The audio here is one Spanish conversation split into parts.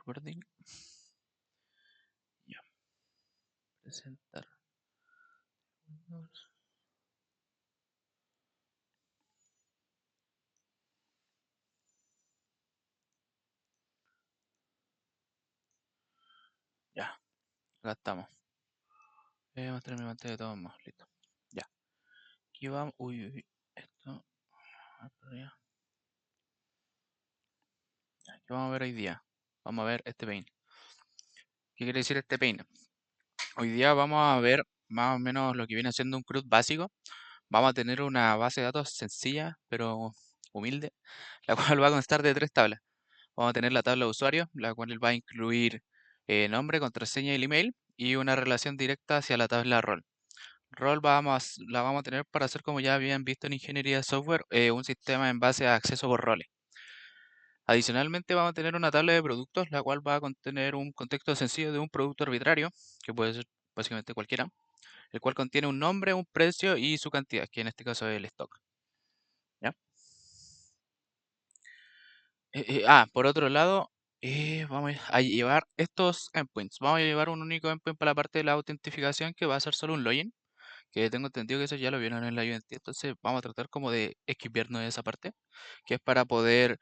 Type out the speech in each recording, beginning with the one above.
recording. Ya. Presentar. Ya, acá estamos. Voy a mostrar mi pantalla de todos modos, listo. Ya. Aquí vamos. Uy, uy, esto. Ya, ¿qué vamos a ver hoy día? Vamos a ver este paint. ¿Qué quiere decir este paint? Hoy día vamos a ver más o menos lo que viene siendo un CRUD básico. Vamos a tener una base de datos sencilla, pero humilde, la cual va a constar de 3 tablas. Vamos a tener la tabla de usuario, la cual va a incluir nombre, contraseña y el email, y una relación directa hacia la tabla rol. Rol la vamos a tener para hacer, como ya habían visto en ingeniería de software, un sistema en base a acceso por roles. Adicionalmente vamos a tener una tabla de productos, la cual va a contener un contexto sencillo de un producto arbitrario, que puede ser básicamente cualquiera, el cual contiene un nombre, un precio y su cantidad, que en este caso es el stock. ¿Ya? Por otro lado, vamos a llevar estos endpoints. Vamos a llevar un único endpoint para la parte de la autentificación, que va a ser solo un login, que tengo entendido que eso ya lo vieron en la Unity. Entonces vamos a tratar como de esquivarnos de esa parte, que es para poder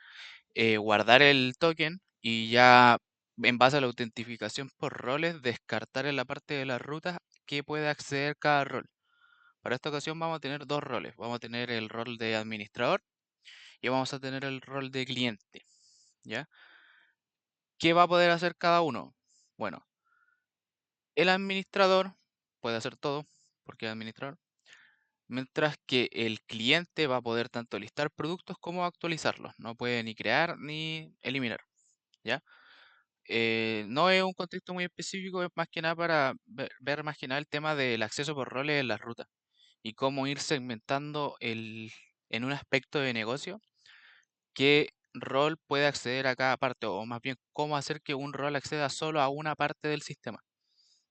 guardar el token y ya en base a la autentificación por roles, descartar en la parte de las rutas que puede acceder cada rol. Para esta ocasión vamos a tener 2 roles. Vamos a tener el rol de administrador y vamos a tener el rol de cliente. ¿Ya? ¿Qué va a poder hacer cada uno? Bueno, el administrador puede hacer todo, porque es administrador, mientras que el cliente va a poder tanto listar productos como actualizarlos. No puede ni crear ni eliminar. ¿Ya? No es un contexto muy específico, es más que nada para ver más que nada el tema del acceso por roles en las rutas y cómo ir segmentando en un aspecto de negocio qué rol puede acceder a cada parte, o más bien cómo hacer que un rol acceda solo a una parte del sistema,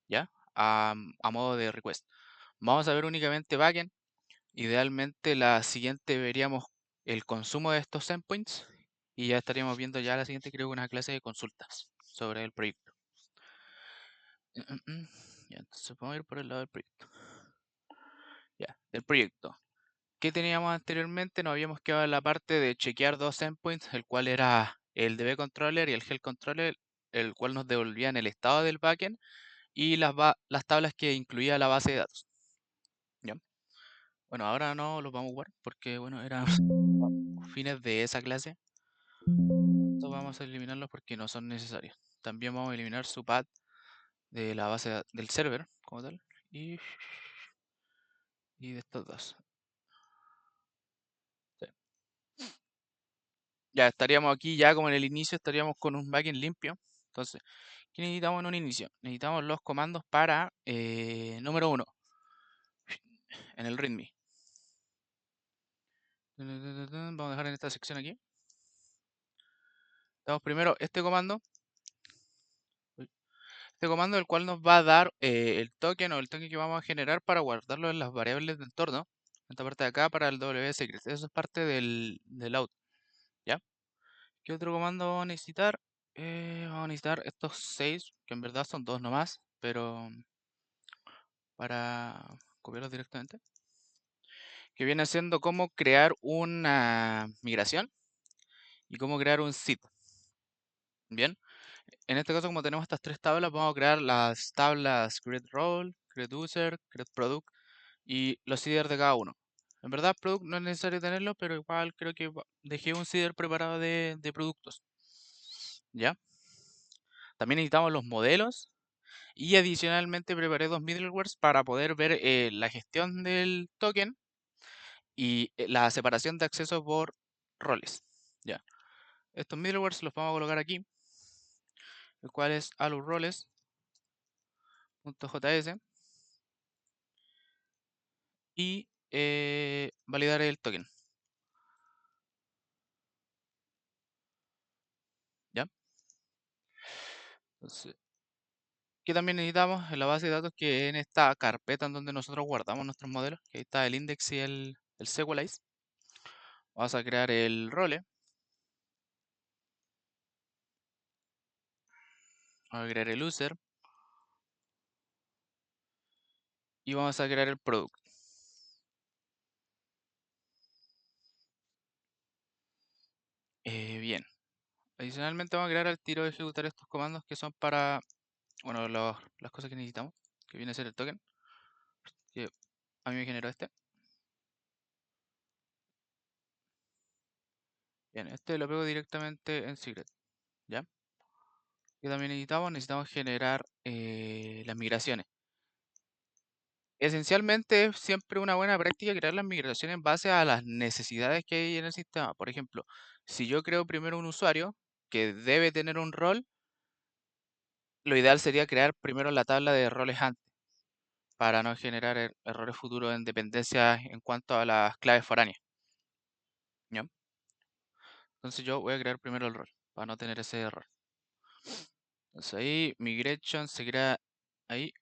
¿ya? A modo de request. Vamos a ver únicamente backend. Idealmente la siguiente veríamos el consumo de estos endpoints y ya estaríamos viendo ya la siguiente, creo que una clase de consultas sobre el proyecto. Ya, entonces vamos a ir por el lado del proyecto. Ya, del proyecto. ¿Qué teníamos anteriormente? Nos habíamos quedado en la parte de chequear 2 endpoints, el cual era el DB controller y el health controller, el cual nos devolvían el estado del backend y las tablas que incluía la base de datos. ¿Ya? Bueno, ahora no los vamos a jugar porque, bueno, eran fines de esa clase. Estos vamos a eliminarlos porque no son necesarios. También vamos a eliminar su path de la base del server como tal y de estos dos. Sí. Ya estaríamos aquí, ya como en el inicio, estaríamos con un backend limpio. Entonces, ¿qué necesitamos en un inicio? Necesitamos los comandos para, número 1, en el readme. Vamos a dejar en esta sección aquí. Damos primero este comando. Este comando, el cual nos va a dar el token o el token que vamos a generar para guardarlo en las variables de entorno. Esta parte de acá para el WSecret. Eso es parte del out. ¿Ya? ¿Qué otro comando vamos a necesitar? Vamos a necesitar estos 6, que en verdad son 2 nomás, pero para copiarlos directamente. Que viene siendo cómo crear una migración y cómo crear un SID. Bien, en este caso, como tenemos estas 3 tablas, vamos a crear las tablas create role, create user, create product y los seeders de cada uno. En verdad, product no es necesario tenerlo, pero igual creo que dejé un seeder preparado de productos. ¿Ya? También necesitamos los modelos y adicionalmente preparé 2 middlewares para poder ver la gestión del token y la separación de acceso por roles. Ya. Estos middlewares los vamos a colocar aquí, el cual es allow_roles.js y validar el token. ¿Ya? Entonces, ¿qué también necesitamos? En la base de datos, que en esta carpeta en donde nosotros guardamos nuestros modelos, que ahí está el index y el sequelize. Vamos a crear el role. Vamos a crear el user y vamos a crear el product. Bien. Adicionalmente vamos a crear al tiro de ejecutar estos comandos que son para, bueno, las cosas que necesitamos, que viene a ser el token, que a mí me generó este. Bien, este lo pego directamente en secret, ¿ya? ¿Qué también necesitamos? Necesitamos generar las migraciones. Esencialmente es siempre una buena práctica crear las migraciones en base a las necesidades que hay en el sistema. Por ejemplo, si yo creo primero un usuario que debe tener un rol, lo ideal sería crear primero la tabla de roles antes, para no generar errores futuros en dependencias en cuanto a las claves foráneas, ¿ya? Entonces yo voy a crear primero el rol, para no tener ese error. Entonces ahí, migration se crea ahí,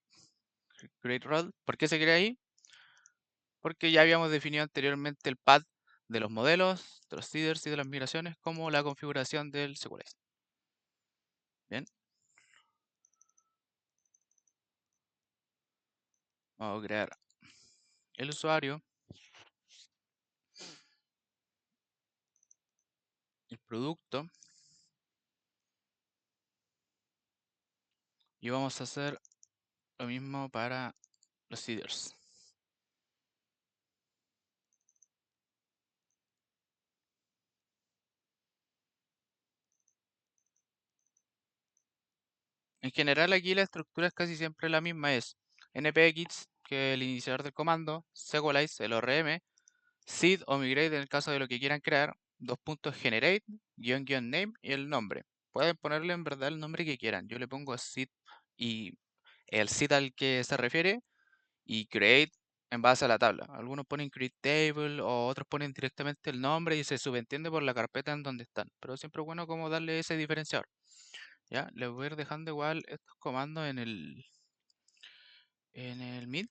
create role. ¿Por qué se crea ahí? Porque ya habíamos definido anteriormente el path de los modelos, de los seeders y de las migraciones, como la configuración del Sequelize. Bien, vamos a crear el usuario, el producto, y vamos a hacer lo mismo para los seeders. En general aquí la estructura es casi siempre la misma, es npx, que es el iniciador del comando, Sequelize, el ORM, seed o migrate en el caso de lo que quieran crear, dos puntos generate, guión name y el nombre. Pueden ponerle en verdad el nombre que quieran. Yo le pongo seed y el seed al que se refiere y create en base a la tabla. Algunos ponen create table o otros ponen directamente el nombre y se subentiende por la carpeta en donde están. Pero siempre es bueno como darle ese diferenciador. Ya, les voy a ir dejando igual estos comandos en el mid,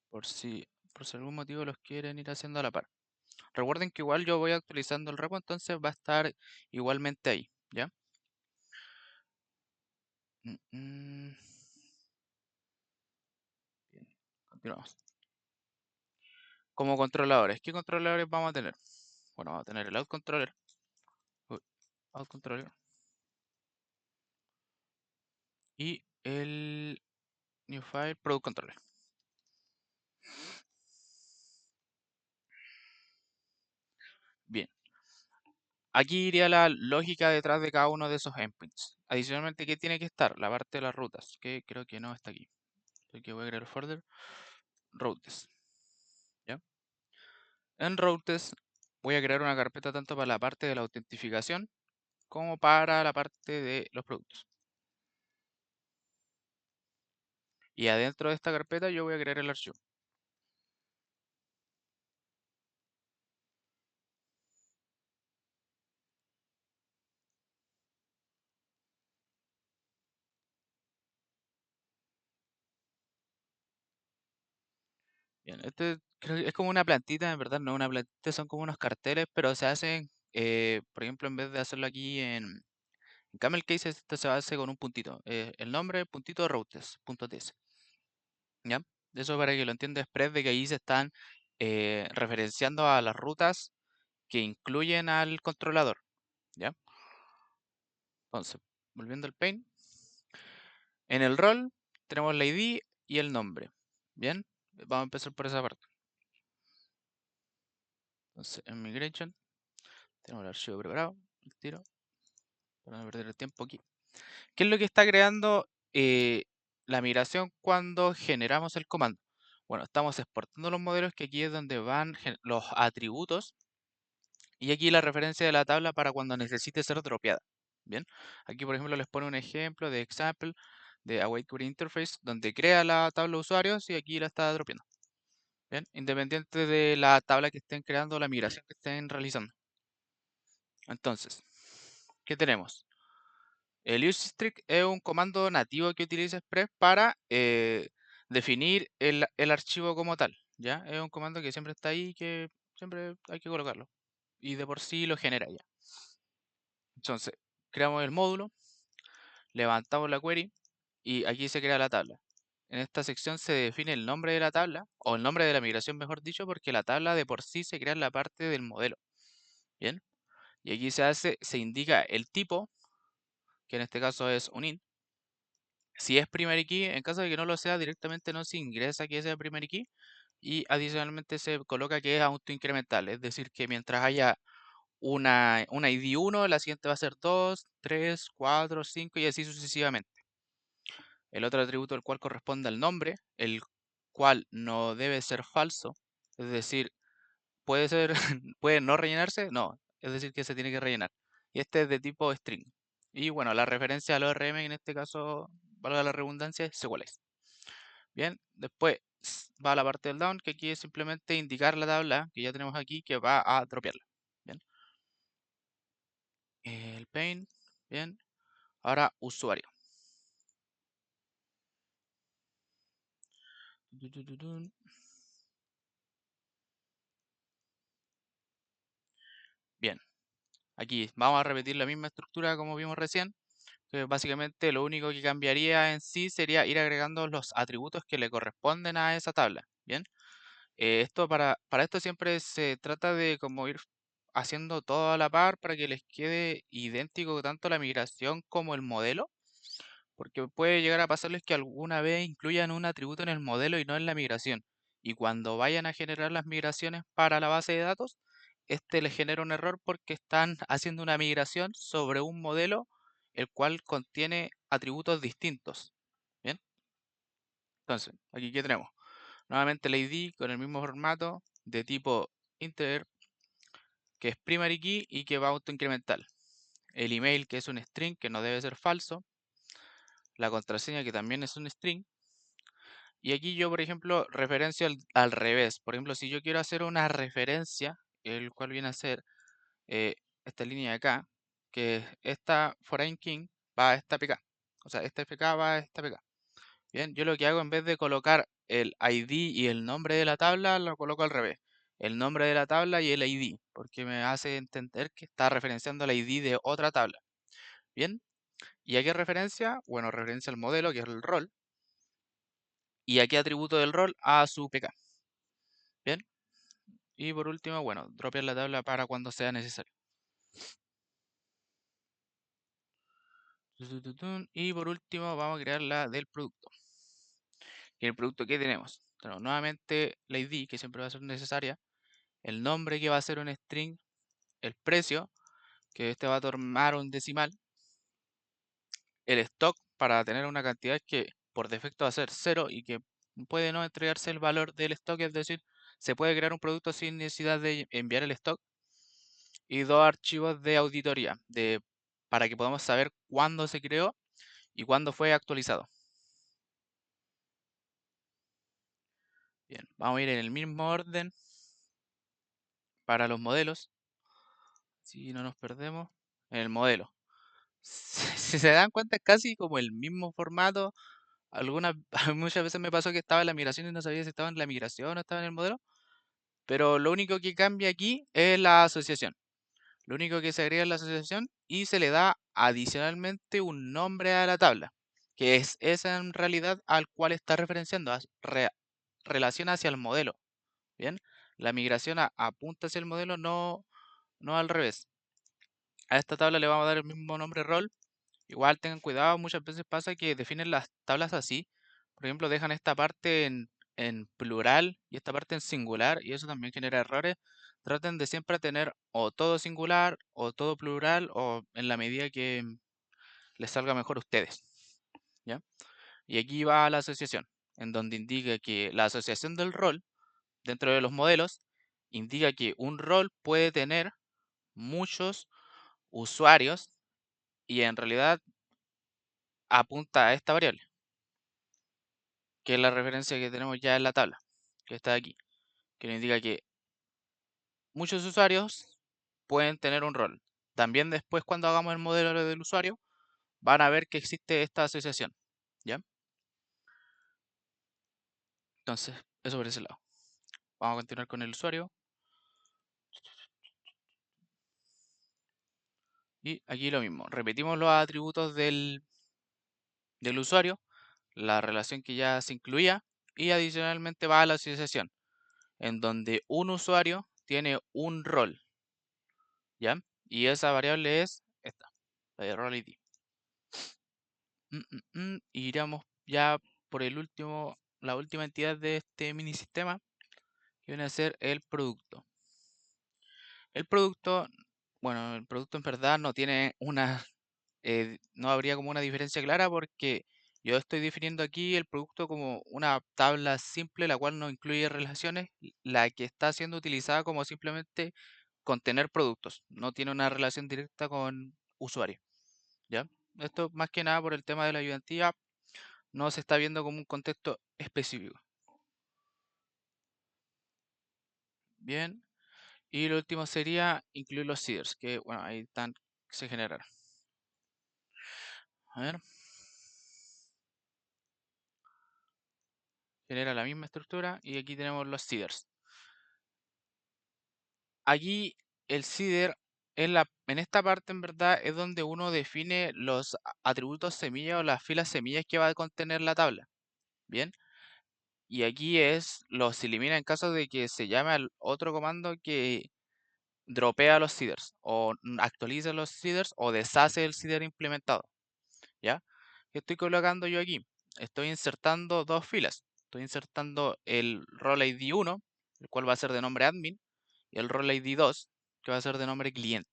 por si algún motivo los quieren ir haciendo a la par. Recuerden que igual yo voy actualizando el repo, entonces va a estar igualmente ahí, ¿ya? Mm, mm. Bien, continuamos. Como controladores, ¿qué controladores vamos a tener? Bueno, vamos a tener el out controller, uy, out controller y el new file product controller. Bien, aquí iría la lógica detrás de cada uno de esos endpoints. Adicionalmente, ¿qué tiene que estar? La parte de las rutas, que creo que no está aquí. Así que voy a crear folder routes, ¿ya? En routes voy a crear una carpeta tanto para la parte de la autentificación como para la parte de los productos. Y adentro de esta carpeta yo voy a crear el archivo. Bien, este creo que es como una plantita, en verdad no es una plantita, son como unos carteles, pero se hacen, por ejemplo, en vez de hacerlo aquí en Camel Case, esto se hace con un puntito. El nombre, puntito routes, punto .ts. ¿Ya? Eso para que lo entienda express de que ahí se están referenciando a las rutas que incluyen al controlador. ¿Ya? Entonces, volviendo al paint, en el rol tenemos la ID y el nombre. Bien, vamos a empezar por esa parte. Entonces, en migration, tenemos el archivo preparado, el tiro, para no perder el tiempo aquí. ¿Qué es lo que está creando la migración cuando generamos el comando? Bueno, estamos exportando los modelos, que aquí es donde van los atributos, y aquí la referencia de la tabla para cuando necesite ser dropeada. Bien, aquí por ejemplo les pone un ejemplo de example de Await Query Interface, donde crea la tabla de usuarios y aquí la está dropeando. Bien, independiente de la tabla que estén creando o la migración que estén realizando. Entonces, ¿qué tenemos? El useString es un comando nativo que utiliza Express para definir el archivo como tal. ¿Ya? Es un comando que siempre está ahí, que siempre hay que colocarlo. Y de por sí lo genera ya. Entonces, creamos el módulo, levantamos la query y aquí se crea la tabla. En esta sección se define el nombre de la tabla, o el nombre de la migración, mejor dicho, porque la tabla de por sí se crea en la parte del modelo. Bien, y aquí se indica el tipo, que en este caso es un int. Si es primary key, en caso de que no lo sea, directamente no se ingresa que sea primary key. Y adicionalmente se coloca que es autoincremental, es decir, que mientras haya una ID 1, la siguiente va a ser 2, 3, 4, 5 y así sucesivamente. El otro atributo al cual corresponde al nombre, el cual no debe ser falso, es decir, puede ser, puede no rellenarse, no, es decir, que se tiene que rellenar. Y este es de tipo string. Y bueno, la referencia al ORM en este caso, valga la redundancia, es igual es. Bien, después va a la parte del down, que aquí es simplemente indicar la tabla que ya tenemos aquí que va a dropearla. Bien, el paint, bien. Ahora usuario. Bien, aquí vamos a repetir la misma estructura como vimos recién. Que básicamente lo único que cambiaría en sí sería ir agregando los atributos que le corresponden a esa tabla. Bien, esto para esto siempre se trata de como ir haciendo todo a la par para que les quede idéntico tanto la migración como el modelo. Porque puede llegar a pasarles que alguna vez incluyan un atributo en el modelo y no en la migración. Y cuando vayan a generar las migraciones para la base de datos, este les genera un error porque están haciendo una migración sobre un modelo el cual contiene atributos distintos. Bien, entonces, aquí ¿qué tenemos? Nuevamente el ID con el mismo formato de tipo integer, que es primary key y que va a autoincremental. El email, que es un string que no debe ser falso. La contraseña, que también es un string. Y aquí yo, por ejemplo, referencio al revés. Por ejemplo, si yo quiero hacer una referencia, el cual viene a ser esta línea de acá, que esta foreign king va a esta pk. O sea, esta fk va a esta pk. Bien, yo lo que hago en vez de colocar el ID y el nombre de la tabla, lo coloco al revés. El nombre de la tabla y el ID, porque me hace entender que está referenciando el ID de otra tabla. Bien, ¿y a qué referencia? Bueno, referencia al modelo, que es el rol. ¿Y a qué atributo del rol? A su pk. Bien. Y por último, bueno, dropear la tabla para cuando sea necesario. Y por último, vamos a crear la del producto. ¿Y el producto que tenemos? Tenemos nuevamente la ID, que siempre va a ser necesaria. El nombre, que va a ser un string. El precio, que este va a tomar un decimal. El stock, para tener una cantidad que por defecto va a ser 0 y que puede no entregarse el valor del stock, es decir, se puede crear un producto sin necesidad de enviar el stock. Y dos archivos de auditoría, para que podamos saber cuándo se creó y cuándo fue actualizado. Bien, vamos a ir en el mismo orden para los modelos, si no nos perdemos. En el modelo. Si se dan cuenta, es casi como el mismo formato. Algunas, muchas veces me pasó que estaba en la migración y no sabía si estaba en la migración o estaba en el modelo. Pero lo único que cambia aquí es la asociación. Lo único que se agrega es la asociación y se le da adicionalmente un nombre a la tabla, que es esa en realidad al cual está referenciando, relación hacia el modelo. Bien, la migración apunta hacia el modelo, no al revés. A esta tabla le vamos a dar el mismo nombre rol. Igual tengan cuidado, muchas veces pasa que definen las tablas así. Por ejemplo, dejan esta parte en plural y esta parte en singular y eso también genera errores. Traten de siempre tener o todo singular o todo plural o en la medida que les salga mejor a ustedes. ¿Ya? Y aquí va la asociación, en donde indica que la asociación del rol dentro de los modelos indica que un rol puede tener muchos usuarios y en realidad apunta a esta variable, que es la referencia que tenemos ya en la tabla, que está aquí, que nos indica que muchos usuarios pueden tener un rol. También después cuando hagamos el modelo del usuario, van a ver que existe esta asociación, ¿ya? Entonces, eso por ese lado. Vamos a continuar con el usuario. Y aquí lo mismo, repetimos los atributos del usuario, la relación que ya se incluía, y adicionalmente va a la asociación, en donde un usuario tiene un rol, ¿ya? Y esa variable es esta, la de rol ID. Iríamos ya por el último, la última entidad de este mini sistema, que viene a ser el producto. El producto, bueno, el producto en verdad no tiene una, no habría como una diferencia clara porque yo estoy definiendo aquí el producto como una tabla simple, la cual no incluye relaciones, la que está siendo utilizada como simplemente contener productos, no tiene una relación directa con usuario, ¿ya? Esto más que nada por el tema de la ayudantía, no se está viendo como un contexto específico. Bien, y lo último sería incluir los seeders, que bueno, ahí están, se generaron. A ver, genera la misma estructura y aquí tenemos los seeders. Aquí el seeder en esta parte en verdad es donde uno define los atributos semilla o las filas semillas que va a contener la tabla. Bien, y aquí los elimina en caso de que se llame al otro comando que dropea los seeders o actualiza los seeders o deshace el seeder implementado. ¿Ya? ¿Qué estoy colocando yo aquí? Estoy insertando dos filas. Estoy insertando el role ID 1, el cual va a ser de nombre admin, y el role ID 2, que va a ser de nombre cliente.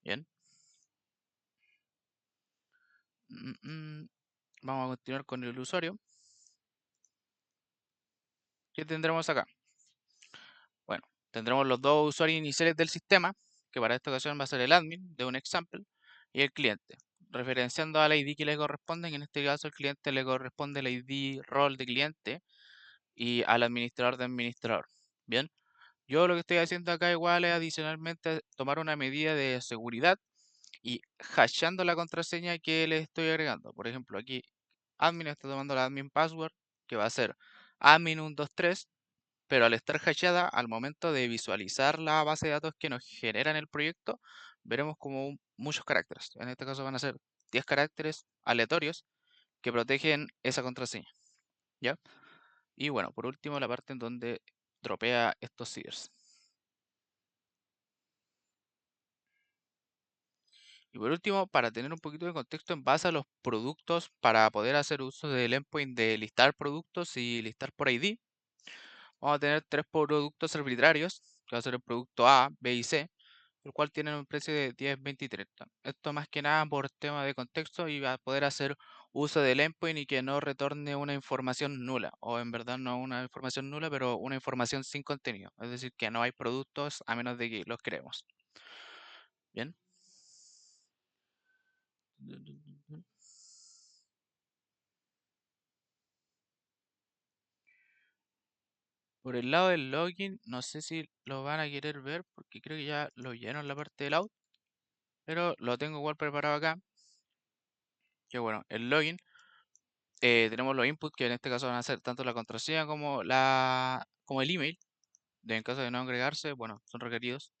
Bien. Mm, mm. Vamos a continuar con el usuario. ¿Qué tendremos acá? Bueno, tendremos los dos usuarios iniciales del sistema, que para esta ocasión va a ser el admin de un example y el cliente, referenciando al ID que le corresponde. En este caso, al cliente le corresponde el ID rol de cliente y al administrador de administrador. Bien, yo lo que estoy haciendo acá igual es adicionalmente tomar una medida de seguridad y hashando la contraseña que le estoy agregando. Por ejemplo, aquí admin está tomando la admin password, que va a ser admin123, pero al estar hashada, al momento de visualizar la base de datos que nos genera en el proyecto, veremos como muchos caracteres. En este caso van a ser 10 caracteres aleatorios que protegen esa contraseña. ¿Ya? Y bueno, por último, la parte en donde dropea estos seeders. Y por último, para tener un poquito de contexto en base a los productos, para poder hacer uso del endpoint de listar productos y listar por ID, vamos a tener tres productos arbitrarios, que va a ser el producto A, B y C, el cual tienen un precio de 10, 20 y 30. Esto más que nada por tema de contexto y va a poder hacer uso del endpoint y que no retorne una información nula, o en verdad no una información nula, pero una información sin contenido. Es decir, que no hay productos a menos de que los creemos. Bien. Por el lado del login, no sé si lo van a querer ver porque creo que ya lo lleno en la parte del out, pero lo tengo igual preparado acá. Que bueno, el login, tenemos los inputs que en este caso van a ser tanto la contraseña como el email. En caso de no agregarse, bueno, son requeridos.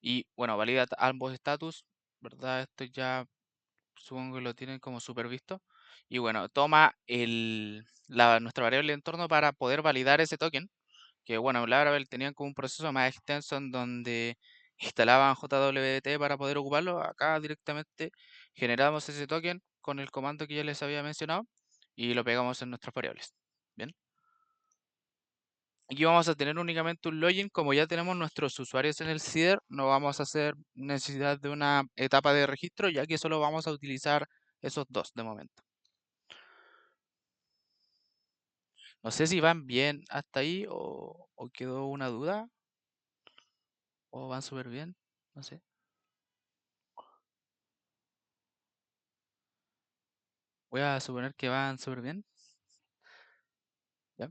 Y bueno, valida ambos estatus, ¿verdad? Esto ya supongo que lo tienen como supervisto. Y bueno, toma nuestra variable de entorno para poder validar ese token. Que bueno, Laravel tenían como un proceso más extenso en donde instalaban JWT para poder ocuparlo. Acá directamente generamos ese token con el comando que ya les había mencionado y lo pegamos en nuestras variables. Bien. Aquí vamos a tener únicamente un login, como ya tenemos nuestros usuarios en el CIDR, no vamos a hacer necesidad de una etapa de registro, ya que solo vamos a utilizar esos dos de momento. No sé si van bien hasta ahí o quedó una duda, o van súper bien, no sé. Voy a suponer que van súper bien. ¿Ya?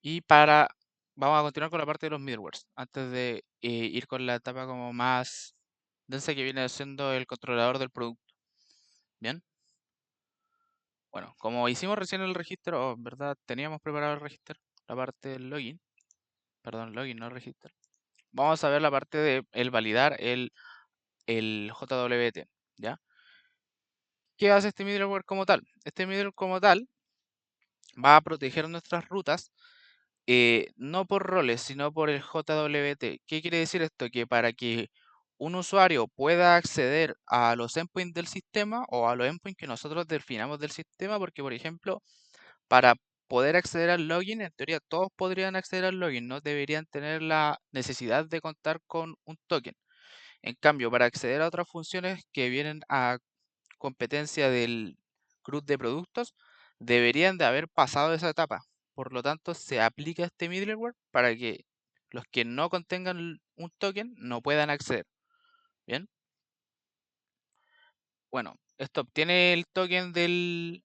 Y vamos a continuar con la parte de los middlewares, antes de ir con la etapa como más densa que viene siendo el controlador del producto. Bien. Bueno, como hicimos recién el registro, o en verdad teníamos preparado el registro, la parte del login, perdón, login, no registro. Vamos a ver la parte de el validar el JWT, ¿ya? ¿Qué hace este middleware como tal? Este middleware como tal va a proteger nuestras rutas no por roles, sino por el JWT. ¿Qué quiere decir esto? Que para que un usuario pueda acceder a los endpoints del sistema o a los endpoints que nosotros definamos del sistema, porque por ejemplo, para poder acceder al login, en teoría todos podrían acceder al login, no deberían tener la necesidad de contar con un token. En cambio, para acceder a otras funciones que vienen a competencia del CRUD de productos, deberían de haber pasado esa etapa. Por lo tanto, se aplica este middleware para que los que no contengan un token no puedan acceder. Bien, bueno, esto obtiene el token del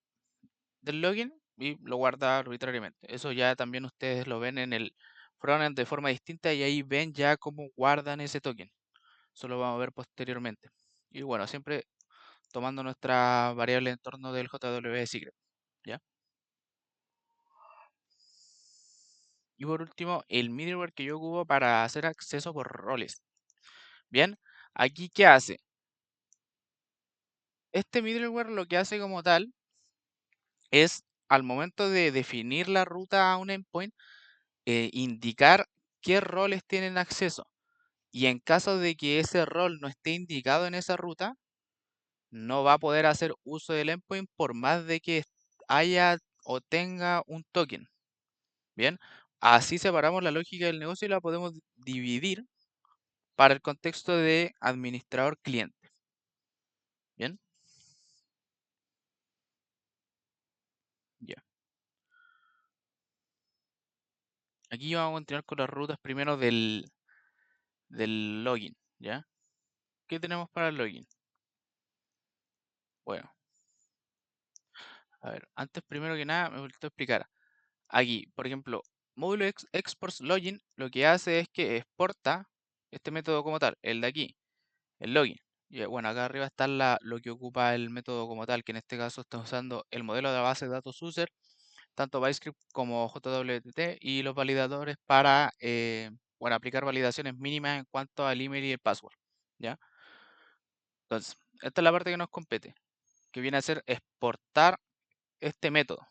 login y lo guarda arbitrariamente. Eso ya también ustedes lo ven en el frontend de forma distinta y ahí ven ya cómo guardan ese token. Eso lo vamos a ver posteriormente. Y bueno, siempre tomando nuestra variable en torno del JW Secret. ¿Ya? Y por último, el middleware que yo ocupo para hacer acceso por roles. Bien, aquí ¿qué hace? Este middleware lo que hace como tal es al momento de definir la ruta a un endpoint, indicar qué roles tienen acceso. Y en caso de que ese rol no esté indicado en esa ruta, no va a poder hacer uso del endpoint por más de que haya o tenga un token. Bien, así separamos la lógica del negocio y la podemos dividir para el contexto de administrador cliente. Bien, ya. Aquí vamos a continuar con las rutas primero del login, ¿ya? ¿Qué tenemos para el login? Bueno, a ver, antes primero que nada me gustaría explicar. Aquí, por ejemplo, módulo exports login lo que hace es que exporta este método como tal, el de aquí, el login. Y bueno, acá arriba está lo que ocupa el método como tal, que en este caso está usando el modelo de la base de datos user, tanto ByteScript como JWT, y los validadores para bueno, aplicar validaciones mínimas en cuanto al email y el password. ¿Ya? Entonces, esta es la parte que nos compete, que viene a ser exportar este método.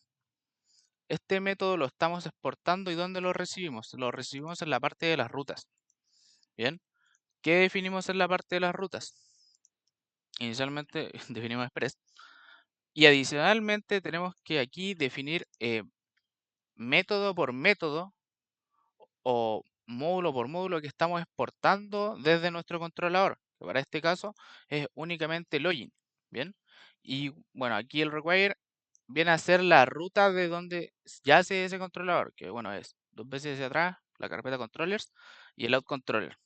Este método lo estamos exportando y ¿dónde lo recibimos? Lo recibimos en la parte de las rutas. Bien, ¿qué definimos en la parte de las rutas? Inicialmente definimos express y adicionalmente tenemos que aquí definir método por método o módulo por módulo que estamos exportando desde nuestro controlador, que para este caso es únicamente login. Bien, y bueno, aquí el require viene a ser la ruta de donde yace ese controlador, que bueno, es dos veces hacia atrás, la carpeta controllers y el out controller.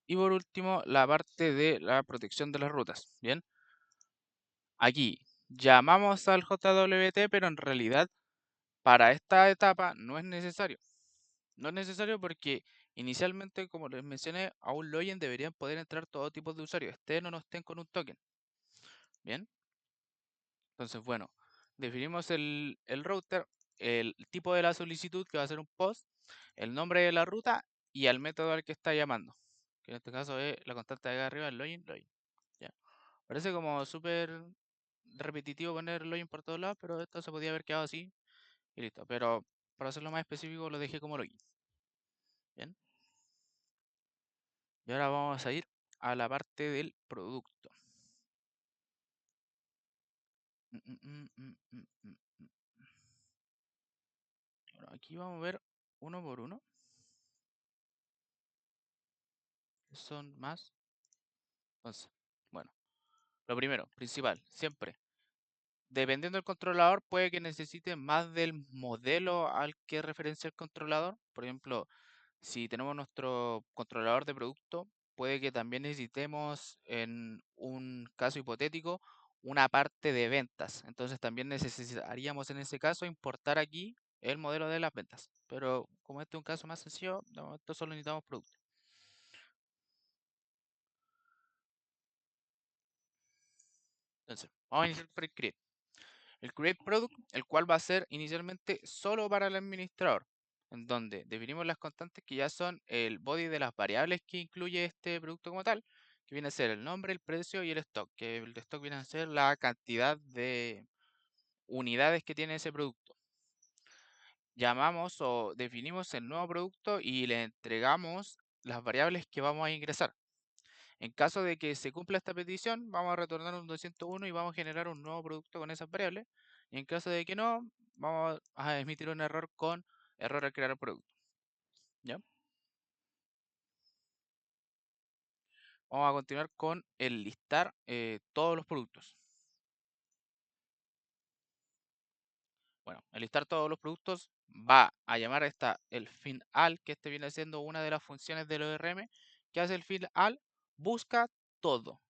Y por último, la parte de la protección de las rutas. Bien, aquí llamamos al JWT, pero en realidad para esta etapa no es necesario. No es necesario porque inicialmente, como les mencioné, a un login deberían poder entrar todo tipo de usuarios, estén o no estén con un token. Bien, entonces bueno, definimos el router, el tipo de la solicitud que va a ser un post, el nombre de la ruta y al método al que está llamando. Que en este caso es la constante de acá arriba, el login, login. Ya. Parece como súper repetitivo poner login por todos lados, pero esto se podía haber quedado así y listo. Pero para hacerlo más específico lo dejé como login. Bien. Y ahora vamos a ir a la parte del producto. Mm, mm, mm, mm, mm, mm, mm. Bueno, aquí vamos a ver uno por uno. Son más. Entonces, bueno, lo primero, principal, siempre. Dependiendo del controlador, puede que necesite más del modelo al que referencia el controlador. Por ejemplo, si tenemos nuestro controlador de producto, puede que también necesitemos, en un caso hipotético, una parte de ventas. Entonces también necesitaríamos en ese caso importar aquí el modelo de las ventas. Pero como este es un caso más sencillo, de momento solo necesitamos producto. Entonces, vamos a iniciar por el create. El create product, el cual va a ser inicialmente solo para el administrador. en donde definimos las constantes que ya son el body de las variables que incluye este producto como tal, que viene a ser el nombre, el precio y el stock, que el stock viene a ser la cantidad de unidades que tiene ese producto. Llamamos o definimos el nuevo producto y le entregamos las variables que vamos a ingresar. En caso de que se cumpla esta petición, vamos a retornar un 201 y vamos a generar un nuevo producto con esas variables. Y en caso de que no, vamos a emitir un error con error al crear el producto. ¿Ya? Vamos a continuar con el listar todos los productos. Bueno, el listar todos los productos va a llamar a el final, que este viene siendo una de las funciones del ORM, que hace el final, busca todo.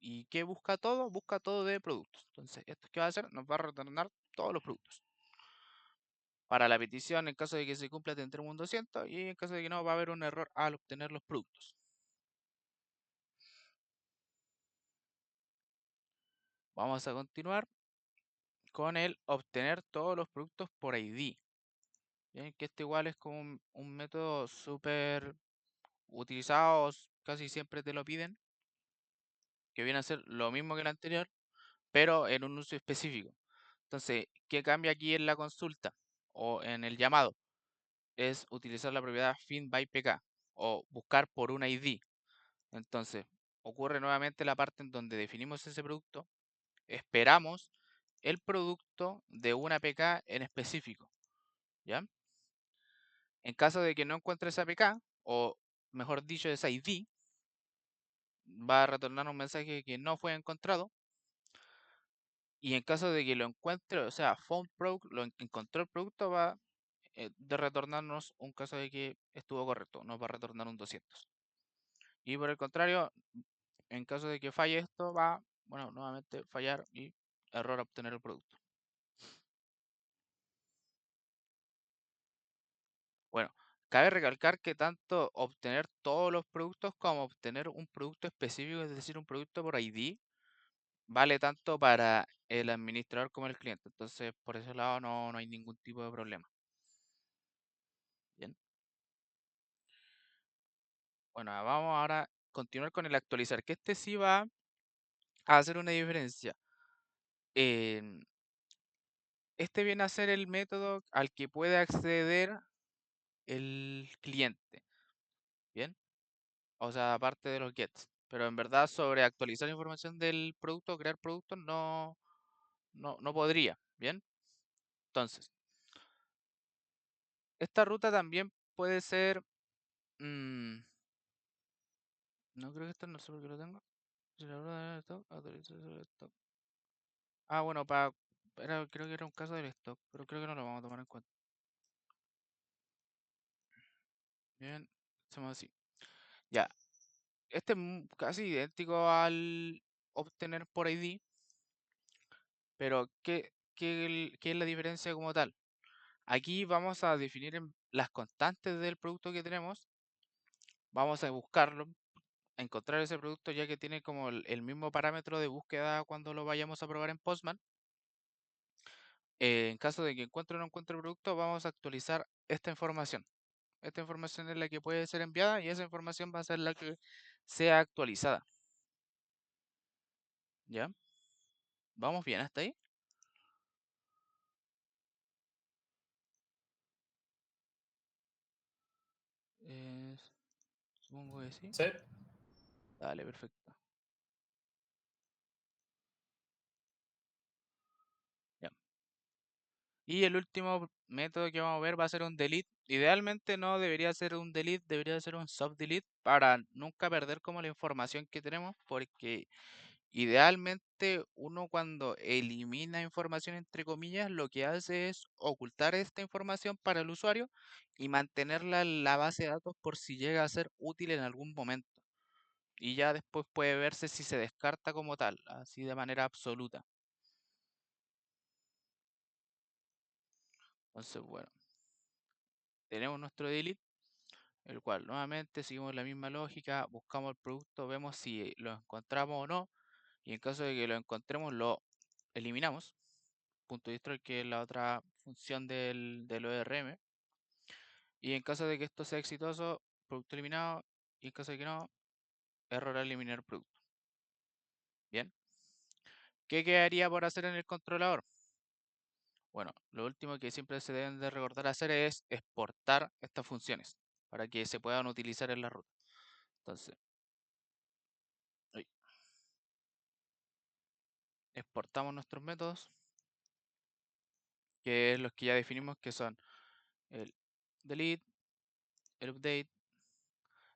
¿Y qué busca todo? Busca todo de productos. Entonces, ¿esto qué va a hacer? Nos va a retornar todos los productos. Para la petición, en caso de que se cumpla, tendremos un 200 y en caso de que no, va a haber un error al obtener los productos. Vamos a continuar con el obtener todos los productos por ID. Bien, que este igual es como un método súper utilizado, casi siempre te lo piden, que viene a ser lo mismo que el anterior, pero en un uso específico. Entonces, ¿qué cambia aquí en la consulta o en el llamado? Es utilizar la propiedad find by pk o buscar por un ID. Entonces, ocurre nuevamente la parte en donde definimos ese producto, esperamos el producto de una APK en específico, ¿ya? En caso de que no encuentre esa APK, o mejor dicho, esa ID, va a retornar un mensaje que no fue encontrado. Y en caso de que lo encuentre, o sea, found product, encontró el producto, va de retornarnos un caso de que estuvo correcto, nos va a retornar un 200. Y por el contrario, en caso de que falle esto, va, bueno, nuevamente fallar y error a obtener el producto. Bueno, cabe recalcar que tanto obtener todos los productos como obtener un producto específico, es decir, un producto por ID, vale tanto para el administrador como el cliente. Entonces, por ese lado no hay ningún tipo de problema. Bien. Bueno, vamos ahora a continuar con el actualizar, que este sí va a hacer una diferencia. Este viene a ser el método al que puede acceder el cliente. Bien. O sea, aparte de los gets. Pero en verdad sobre actualizar información del producto, crear productos, no podría. Bien. Entonces, esta ruta también puede ser... no creo que esta no sé por qué lo tengo. Si la ruta del stock, actualiza sobre stock. Ah, bueno, creo que era un caso del stock, pero creo que no lo vamos a tomar en cuenta. Bien, hacemos así. Ya, este es casi idéntico al obtener por ID, pero ¿qué es la diferencia como tal? Aquí vamos a definir las constantes del producto que tenemos, vamos a buscarlo, a encontrar ese producto ya que tiene como el mismo parámetro de búsqueda cuando lo vayamos a probar en Postman. En caso de que encuentre o no encuentre el producto, vamos a actualizar esta información. Esta información es la que puede ser enviada y esa información va a ser la que sea actualizada. ¿Ya? ¿Vamos bien hasta ahí? Eh, supongo que sí. Sí. Dale, perfecto. Ya. Y el último método que vamos a ver va a ser un delete. Idealmente no debería ser un delete, debería ser un subdelete para nunca perder como la información que tenemos, porque idealmente uno cuando elimina información entre comillas lo que hace es ocultar esta información para el usuario y mantenerla en la base de datos por si llega a ser útil en algún momento. Y ya después puede verse si se descarta como tal, así de manera absoluta. Entonces, bueno, tenemos nuestro delete, el cual nuevamente seguimos la misma lógica, buscamos el producto, vemos si lo encontramos o no, y en caso de que lo encontremos lo eliminamos. Punto destroy, que es la otra función del ORM. Y en caso de que esto sea exitoso, producto eliminado. Y en caso de que no, error al eliminar producto. Bien. ¿Qué quedaría por hacer en el controlador? Bueno, lo último que siempre se deben de recordar hacer es exportar estas funciones para que se puedan utilizar en la ruta. Entonces, ahí, exportamos nuestros métodos, que es los que ya definimos, que son el delete, el update,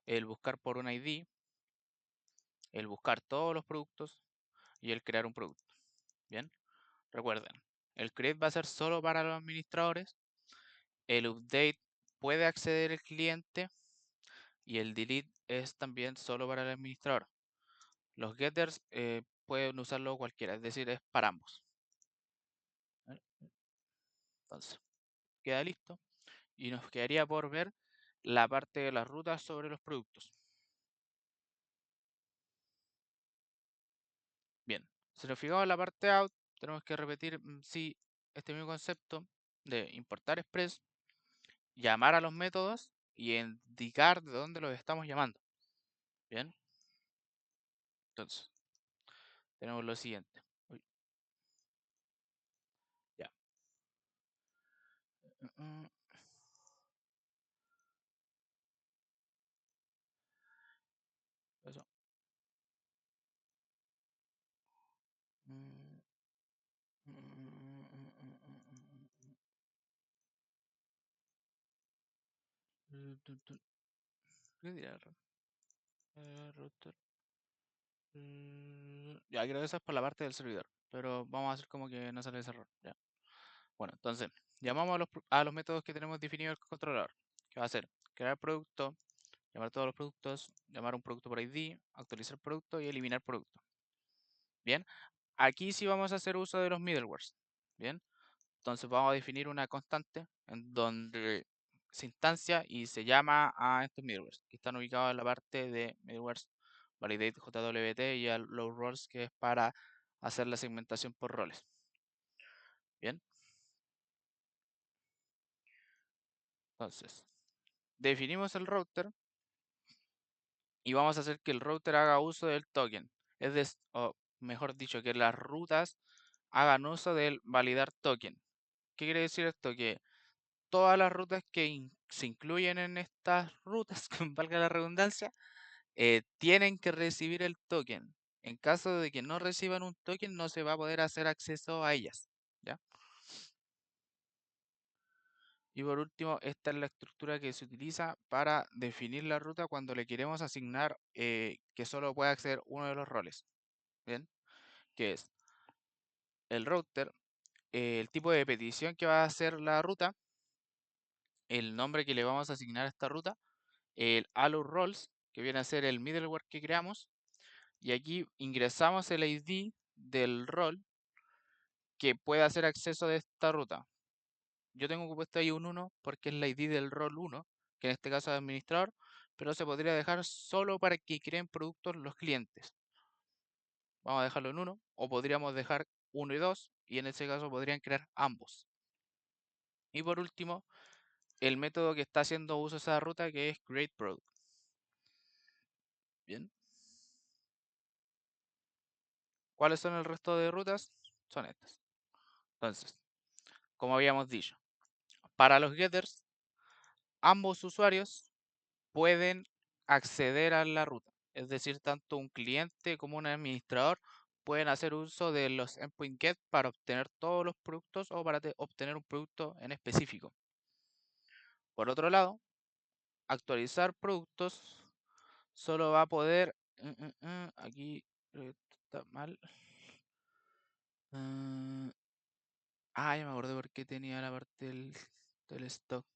el buscar por un ID, el buscar todos los productos y el crear un producto. Bien, recuerden, el create va a ser solo para los administradores, el update puede acceder el cliente y el delete es también solo para el administrador. Los getters pueden usarlo cualquiera, es decir, es para ambos. Entonces, queda listo y nos quedaría por ver la parte de las rutas sobre los productos. Bien, si nos fijamos en la parte out, tenemos que repetir sí, este mismo concepto de importar express, llamar a los métodos y indicar de dónde los estamos llamando. Bien, entonces tenemos lo siguiente. Uy, ya. Mm, mm, Eso. Mm, mm, mm, mm, mm, mm, ¿Qué dirá el router? Ya, creo que eso es por la parte del servidor, pero vamos a hacer como que no sale ese error. Ya. Bueno, entonces, llamamos a los métodos que tenemos definido el controlador, que va a ser crear producto, llamar todos los productos, llamar un producto por ID, actualizar producto y eliminar producto. Bien, aquí sí vamos a hacer uso de los middlewares. Bien, entonces vamos a definir una constante en donde se instancia y se llama a estos middlewares, que están ubicados en la parte de middlewares validate JWT y al low roles, que es para hacer la segmentación por roles. Bien, entonces definimos el router y vamos a hacer que el router haga uso del token, o mejor dicho, que las rutas hagan uso del validar token. ¿Qué quiere decir esto? Que todas las rutas que se incluyen en estas rutas, con valga la redundancia, tienen que recibir el token. En caso de que no reciban un token, no se va a poder hacer acceso a ellas. ¿Ya? Y por último, esta es la estructura que se utiliza para definir la ruta cuando le queremos asignar que solo pueda acceder uno de los roles. ¿Bien? Que es el router, el tipo de petición que va a hacer la ruta, el nombre que le vamos a asignar a esta ruta, el allow roles, que viene a ser el middleware que creamos, y aquí ingresamos el ID del rol que puede hacer acceso de esta ruta. Yo tengo puesto ahí un 1 porque es la ID del rol 1, que en este caso es administrador, pero se podría dejar solo para que creen productos los clientes. Vamos a dejarlo en 1, o podríamos dejar 1 y 2, y en ese caso podrían crear ambos. Y por último, el método que está haciendo uso de esa ruta, que es createProduct. Bien. ¿Cuáles son el resto de rutas? Son estas. Entonces, como habíamos dicho, para los getters, ambos usuarios pueden acceder a la ruta. Es decir, tanto un cliente como un administrador pueden hacer uso de los endpoint get para obtener todos los productos o para obtener un producto en específico. Por otro lado, actualizar productos solo va a poder... aquí creo que está mal. Ya me acordé por qué tenía la parte del stock.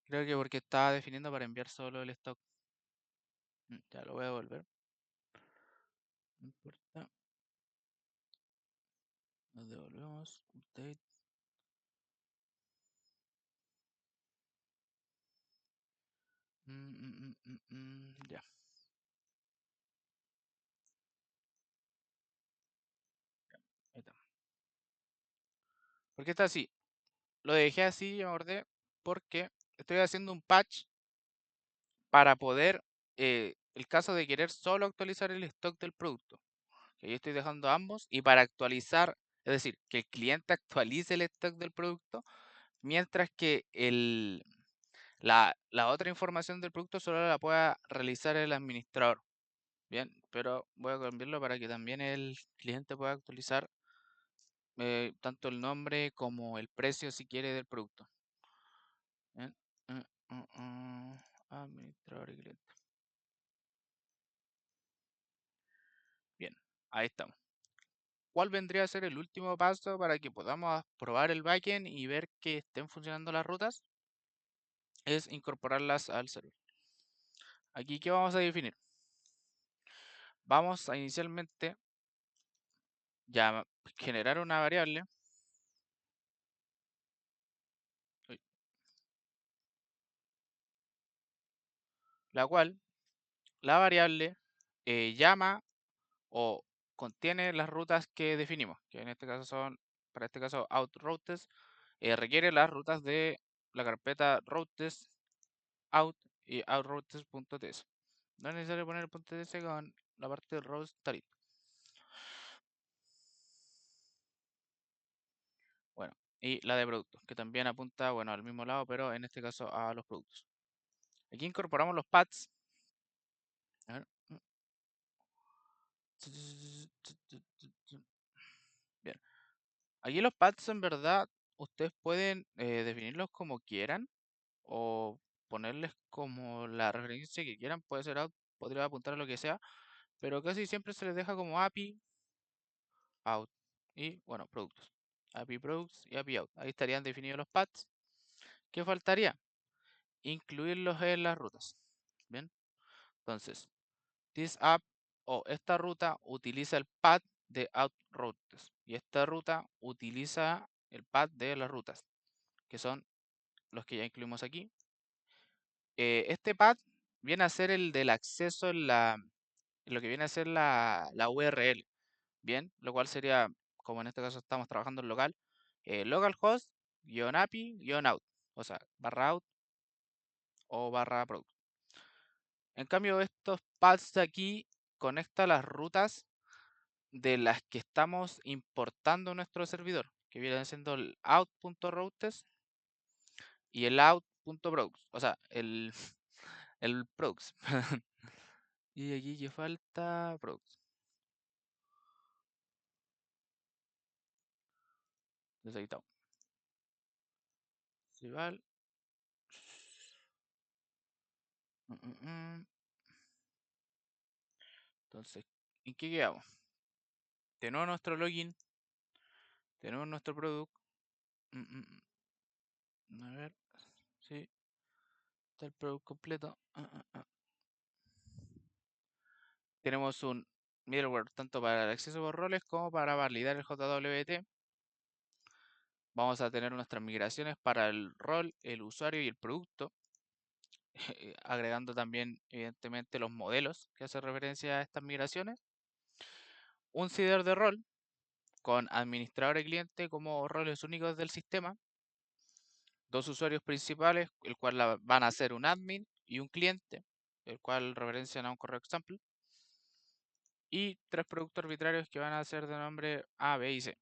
Creo que porque estaba definiendo para enviar solo el stock. Ya lo voy a volver. No importa. Nos devolvemos. Update. Ya. Ahí está. ¿Por qué está así? Lo dejé así, ya me acordé, porque estoy haciendo un patch para poder, el caso de querer solo actualizar el stock del producto, que yo estoy dejando ambos, y para actualizar, es decir, que el cliente actualice el stock del producto, mientras que la otra información del producto solo la pueda realizar el administrador. Bien, pero voy a cambiarlo para que también el cliente pueda actualizar tanto el nombre como el precio, si quiere, del producto. Bien, administrador y cliente. Bien, ahí estamos. ¿Cuál vendría a ser el último paso para que podamos probar el backend y ver que estén funcionando las rutas? Es incorporarlas al server. Aquí, ¿qué vamos a definir? Vamos a inicialmente ya generar una variable, uy, la cual la variable llama o contiene las rutas que definimos, que en este caso son, para este caso, outroutes, requiere las rutas de la carpeta routes out y outroutes.ts. No es necesario poner el punto .ts con la parte de routes target. Bueno, y la de productos, que también apunta, bueno, al mismo lado, pero en este caso a los productos. Aquí incorporamos los paths. A ver. Bien. Aquí los paths en verdad ustedes pueden definirlos como quieran o ponerles como la referencia que quieran. Puede ser out, podría apuntar a lo que sea, pero casi siempre se les deja como API out y bueno, productos. API products y API out. Ahí estarían definidos los paths. ¿Qué faltaría? Incluirlos en las rutas. Bien, entonces, this app o esta ruta utiliza el path de outroutes y esta ruta utiliza el path de las rutas, que son los que ya incluimos aquí. Este path viene a ser el del acceso en lo que viene a ser la URL, bien, lo cual sería, como en este caso estamos trabajando en local, localhost-api-out, o sea, /out o /product. En cambio, estos paths de aquí conecta las rutas de las que estamos importando nuestro servidor, que viene siendo el out.routes y el out.products, o sea, el products. Y aquí que falta products. Entonces ahí está. Festival. Entonces, ¿en qué quedamos? Tenemos nuestro login, tenemos nuestro producto. A ver, sí, está el producto completo. Tenemos un middleware tanto para el acceso por roles como para validar el JWT. Vamos a tener nuestras migraciones para el rol, el usuario y el producto, agregando también evidentemente los modelos que hacen referencia a estas migraciones. Un CIDR de rol con administrador y cliente como roles únicos del sistema. Dos usuarios principales, el cual van a ser un admin y un cliente, el cual referencian a un correo example. Y tres productos arbitrarios que van a ser de nombre A, B y C.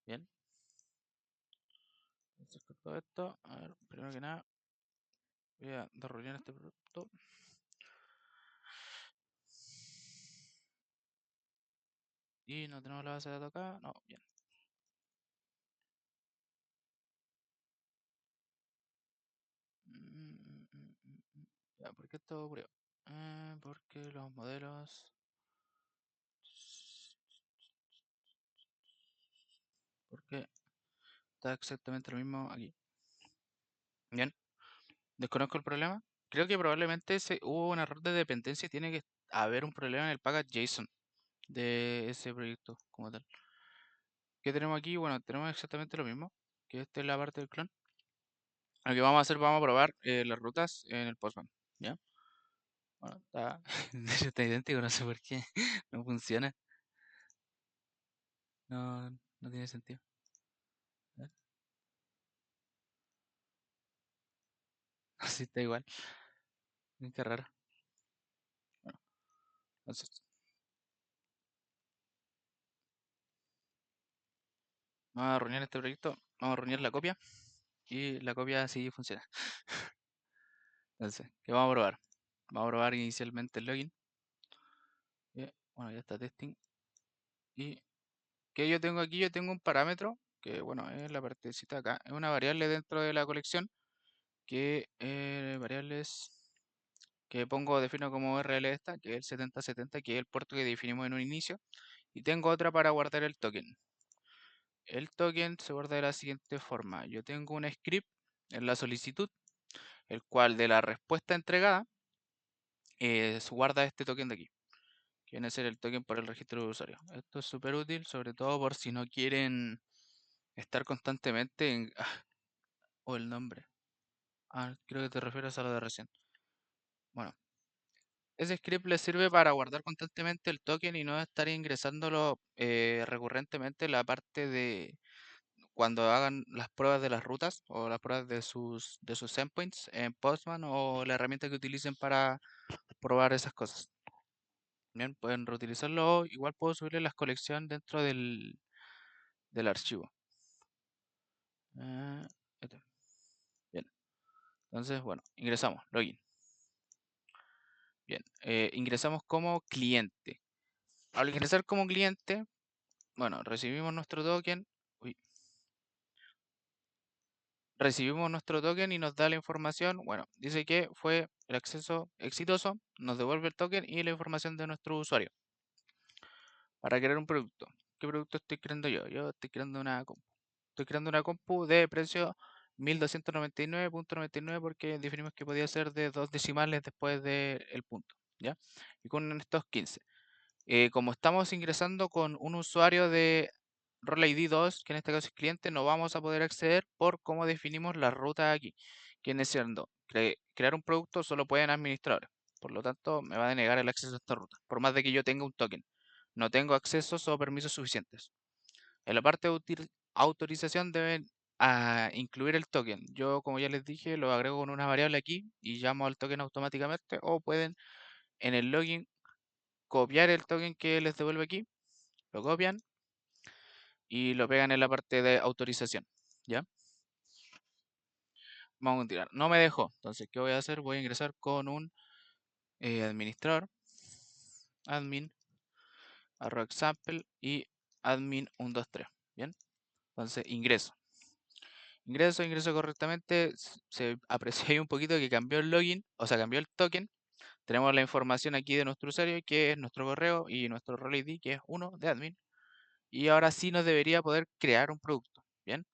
Bien. Entonces, con todo esto, a ver, primero que nada, voy a desarrollar este producto. Y no tenemos la base de datos acá. No, bien. Ya, ¿por qué esto ocurrió? Porque los modelos. Porque está exactamente lo mismo aquí. Bien. Desconozco el problema. Creo que probablemente hubo un error de dependencia y tiene que haber un problema en el package JSON de ese proyecto como tal. ¿Qué tenemos aquí? Bueno, tenemos exactamente lo mismo, que esta es la parte del clon. Lo que vamos a hacer, vamos a probar las rutas en el Postman, ¿ya? Bueno, está, de hecho está idéntico, no sé por qué no funciona. No, no tiene sentido. A ver. Así está igual. Qué raro. Bueno, entonces, vamos a reunir este proyecto. Vamos a reunir la copia. Y la copia sí funciona. Entonces, ¿qué vamos a probar? Vamos a probar inicialmente el login. Bueno, ya está testing. Y que yo tengo aquí, yo tengo un parámetro, que bueno, es la partecita acá. Es una variable dentro de la colección. Que variables que pongo, defino como RL esta, que es el 7070, que es el puerto que definimos en un inicio. Y tengo otra para guardar el token. El token se guarda de la siguiente forma. Yo tengo un script en la solicitud, el cual de la respuesta entregada se guarda este token de aquí, que viene a ser el token por el registro de usuario. Esto es súper útil, sobre todo por si no quieren estar constantemente en... o el nombre. Creo que te refieres a lo de recién. Bueno, ese script les sirve para guardar constantemente el token y no estar ingresándolo recurrentemente en la parte de cuando hagan las pruebas de las rutas o las pruebas de sus endpoints en Postman o la herramienta que utilicen para probar esas cosas. Bien, pueden reutilizarlo. Igual puedo subirle las colecciones dentro del archivo. Ah, este. Bien, entonces, bueno, ingresamos, login. Bien, ingresamos como cliente. Al ingresar como cliente, bueno, recibimos nuestro token. Uy, recibimos nuestro token y nos da la información. Bueno, dice que fue el acceso exitoso, nos devuelve el token y la información de nuestro usuario para crear un producto. ¿Qué producto estoy creando yo? Yo estoy creando una compu. Estoy creando una compu de precio 1299.99 porque definimos que podía ser de dos decimales después del punto, ¿ya? Y con estos 15. Como estamos ingresando con un usuario de Role ID 2, que en este caso es cliente, no vamos a poder acceder por cómo definimos la ruta aquí. Que es siendo, crear un producto solo pueden administradores. Por lo tanto, me va a denegar el acceso a esta ruta, por más de que yo tenga un token. No tengo accesos o permisos suficientes. En la parte de autorización deben incluir el token. Yo, como ya les dije, lo agrego con una variable aquí y llamo al token automáticamente. O pueden en el login copiar el token que les devuelve aquí, lo copian y lo pegan en la parte de autorización. ¿Ya? Vamos a continuar. No me dejó. Entonces, ¿qué voy a hacer? Voy a ingresar con un administrador, admin, example y admin 123. ¿Bien? Entonces, ingreso. Ingreso correctamente. Se aprecia ahí un poquito que cambió el login, o sea, cambió el token. Tenemos la información aquí de nuestro usuario, que es nuestro correo, y nuestro role ID, que es uno de admin. Y ahora sí nos debería poder crear un producto. Bien,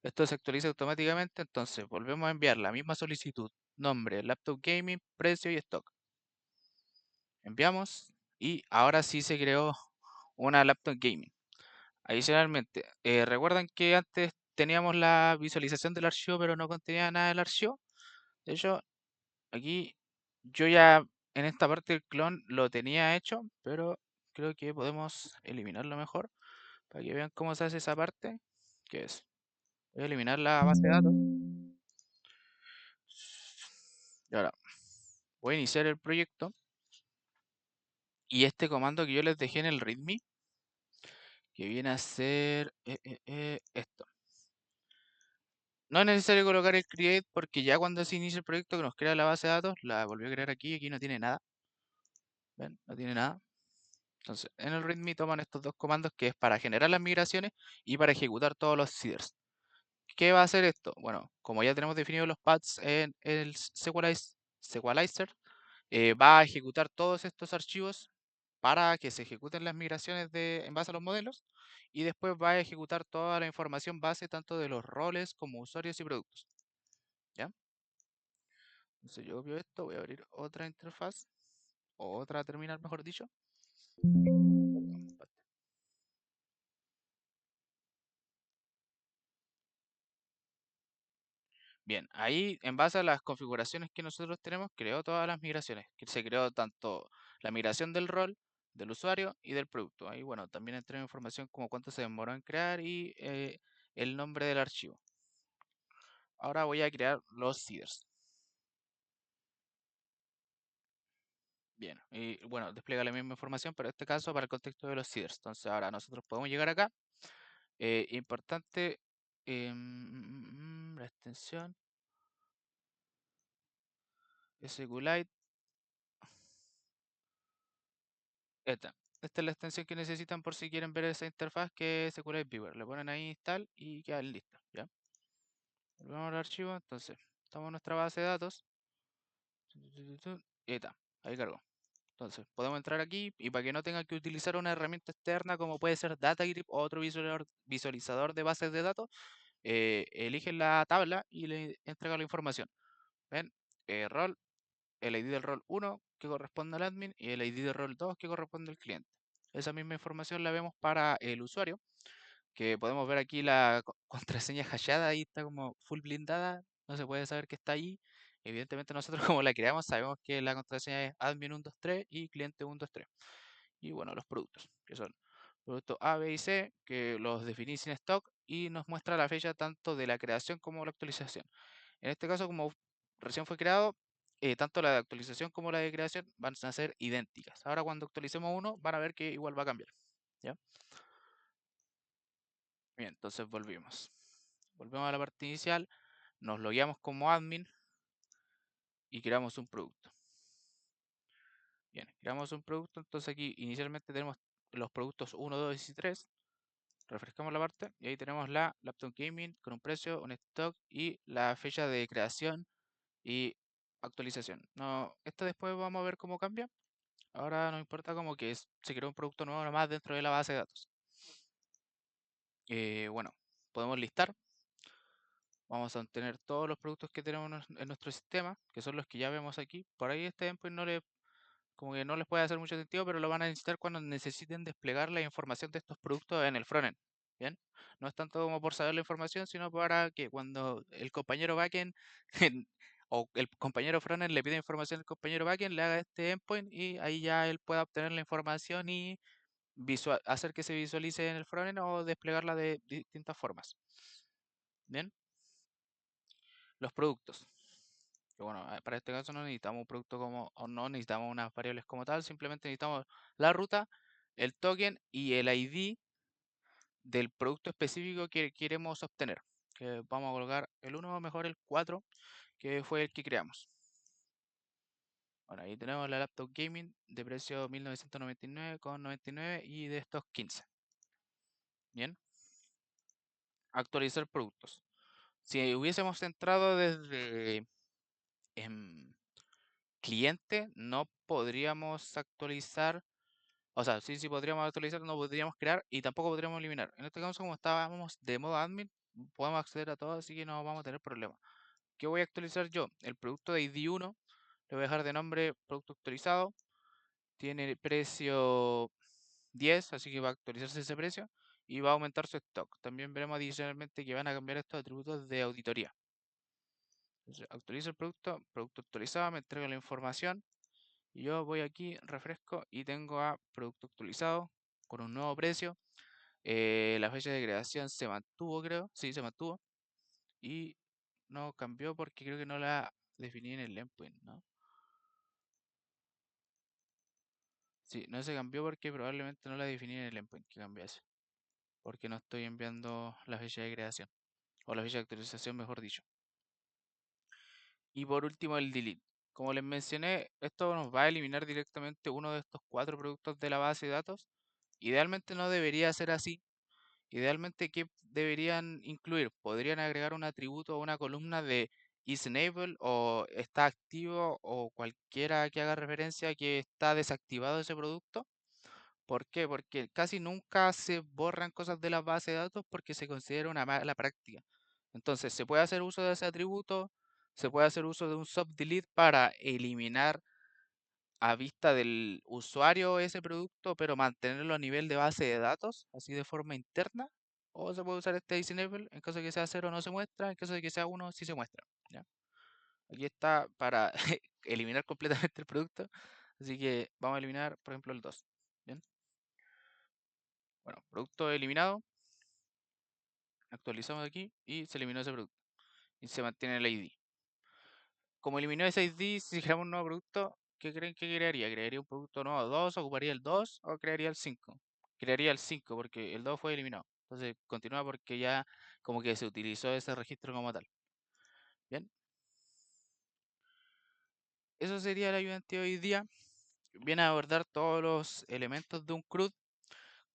esto se actualiza automáticamente, entonces volvemos a enviar la misma solicitud, nombre, laptop gaming, precio y stock. Enviamos y ahora sí se creó una laptop gaming. Adicionalmente, ¿recuerdan que antes teníamos la visualización del archivo pero no contenía nada del archivo? De hecho, aquí yo ya en esta parte del clon lo tenía hecho, pero creo que podemos eliminarlo mejor para que vean cómo se hace esa parte, que es, voy a eliminar la base de datos y ahora voy a iniciar el proyecto y este comando que yo les dejé en el readme, que viene a ser esto. No es necesario colocar el create porque ya cuando se inicia el proyecto que nos crea la base de datos, la volvió a crear aquí no tiene nada. ¿Ven? No tiene nada. Entonces, en el readme toman estos dos comandos que es para generar las migraciones y para ejecutar todos los seeders. ¿Qué va a hacer esto? Bueno, como ya tenemos definidos los paths en el Sequalizer, va a ejecutar todos estos archivos para que se ejecuten las migraciones en base a los modelos y después va a ejecutar toda la información base tanto de los roles como usuarios y productos. ¿Ya? Entonces yo copio esto, voy a abrir otra interfaz o otra terminal, mejor dicho. Bien, ahí en base a las configuraciones que nosotros tenemos, creó todas las migraciones. Que se creó tanto la migración del rol, del usuario y del producto. Ahí, bueno, también entré información como cuánto se demoró en crear y el nombre del archivo. Ahora voy a crear los seeders. Bien, y bueno, despliega la misma información, pero en este caso para el contexto de los seeders. Entonces ahora nosotros podemos llegar acá. Importante, la extensión SQLite. Esta. Esta es la extensión que necesitan por si quieren ver esa interfaz que es SQLite Viewer. Le ponen ahí install y queda listo, ¿ya? Volvemos al archivo, entonces, estamos en nuestra base de datos. Y ahí está, ahí cargó. Entonces, podemos entrar aquí y para que no tengan que utilizar una herramienta externa como puede ser DataGrip o otro visualizador de bases de datos, eligen la tabla y le entregan la información. ¿Ven? Rol, el ID del rol 1 que corresponde al admin y el ID del rol 2 que corresponde al cliente. Esa misma información la vemos para el usuario, que podemos ver aquí la contraseña hashada, ahí está como full blindada, no se puede saber que está ahí. Evidentemente nosotros como la creamos sabemos que la contraseña es admin123 y cliente123. Y bueno, los productos, que son productos A, B y C, que los definí sin stock y nos muestra la fecha tanto de la creación como la actualización. En este caso, como recién fue creado, tanto la de actualización como la de creación van a ser idénticas. Ahora cuando actualicemos uno, van a ver que igual va a cambiar. ¿Ya? Bien, entonces volvimos. Volvemos a la parte inicial, nos logueamos como admin y creamos un producto. Bien, creamos un producto, entonces aquí inicialmente tenemos los productos 1, 2 y 3. Refrescamos la parte y ahí tenemos la laptop gaming con un precio, un stock y la fecha de creación y actualización. No, esto después vamos a ver cómo cambia. Ahora nos importa como que se creó un producto nuevo nomás dentro de la base de datos. Bueno, podemos listar. Vamos a obtener todos los productos que tenemos en nuestro sistema, que son los que ya vemos aquí. Por ahí este endpoint como que no les puede hacer mucho sentido, pero lo van a necesitar cuando necesiten desplegar la información de estos productos en el frontend. Bien, no es tanto como por saber la información, sino para que cuando el compañero backend o el compañero frontend le pide información al compañero backend, le haga este endpoint y ahí ya él pueda obtener la información y hacer que se visualice en el frontend o desplegarla de distintas formas. Bien, los productos. Que bueno, para este caso no necesitamos un producto como, o no necesitamos unas variables como tal, simplemente necesitamos la ruta, el token y el ID del producto específico que queremos obtener. Que vamos a colocar el 1, mejor el 4, que fue el que creamos. Bueno, ahí tenemos la laptop gaming de precio 1999,99 y de estos 15. Bien, actualizar productos. Si hubiésemos entrado desde cliente, no podríamos actualizar. O sea, sí podríamos actualizar, no podríamos crear y tampoco podríamos eliminar. En este caso, como estábamos de modo admin, podemos acceder a todo, así que no vamos a tener problema. ¿Qué voy a actualizar yo? El producto de ID1, le voy a dejar de nombre producto actualizado. Tiene precio 10, así que va a actualizarse ese precio y va a aumentar su stock. También veremos adicionalmente que van a cambiar estos atributos de auditoría. Entonces, actualizo el producto actualizado, me entrega la información. Y yo voy aquí, refresco y tengo a producto actualizado con un nuevo precio. La fecha de creación se mantuvo, creo. Sí, se mantuvo. Y no cambió porque creo que no la definí en el endpoint, ¿no? Sí, no se cambió porque probablemente no la definí en el endpoint que cambiase. Porque no estoy enviando la fecha de creación. O la fecha de actualización, mejor dicho. Y por último, el delete. Como les mencioné, esto nos va a eliminar directamente uno de estos 4 productos de la base de datos. Idealmente no debería ser así. Idealmente, ¿qué deberían incluir? Podrían agregar un atributo o una columna de is enabled o está activo o cualquiera que haga referencia a que está desactivado ese producto. ¿Por qué? Porque casi nunca se borran cosas de la base de datos porque se considera una mala práctica. Entonces, se puede hacer uso de ese atributo, se puede hacer uso de un delete para eliminar a vista del usuario ese producto, pero mantenerlo a nivel de base de datos, así de forma interna. O se puede usar este disable en caso de que sea 0 no se muestra, en caso de que sea 1 sí se muestra. ¿Ya? Aquí está para eliminar completamente el producto. Así que vamos a eliminar, por ejemplo, el 2. ¿Bien? Bueno, producto eliminado. Actualizamos aquí y se eliminó ese producto. Y se mantiene el ID. Como eliminó ese ID, si creamos un nuevo producto, ¿qué creen que crearía? ¿Crearía un producto nuevo 2, ocuparía el 2 o crearía el 5? Crearía el 5 porque el 2 fue eliminado. Entonces continúa porque ya como que se utilizó ese registro como tal. Bien, eso sería la ayudante hoy día. Viene a abordar todos los elementos de un CRUD,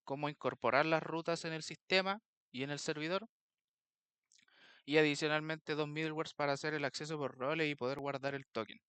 cómo incorporar las rutas en el sistema y en el servidor, y adicionalmente dos middlewares para hacer el acceso por roles y poder guardar el token.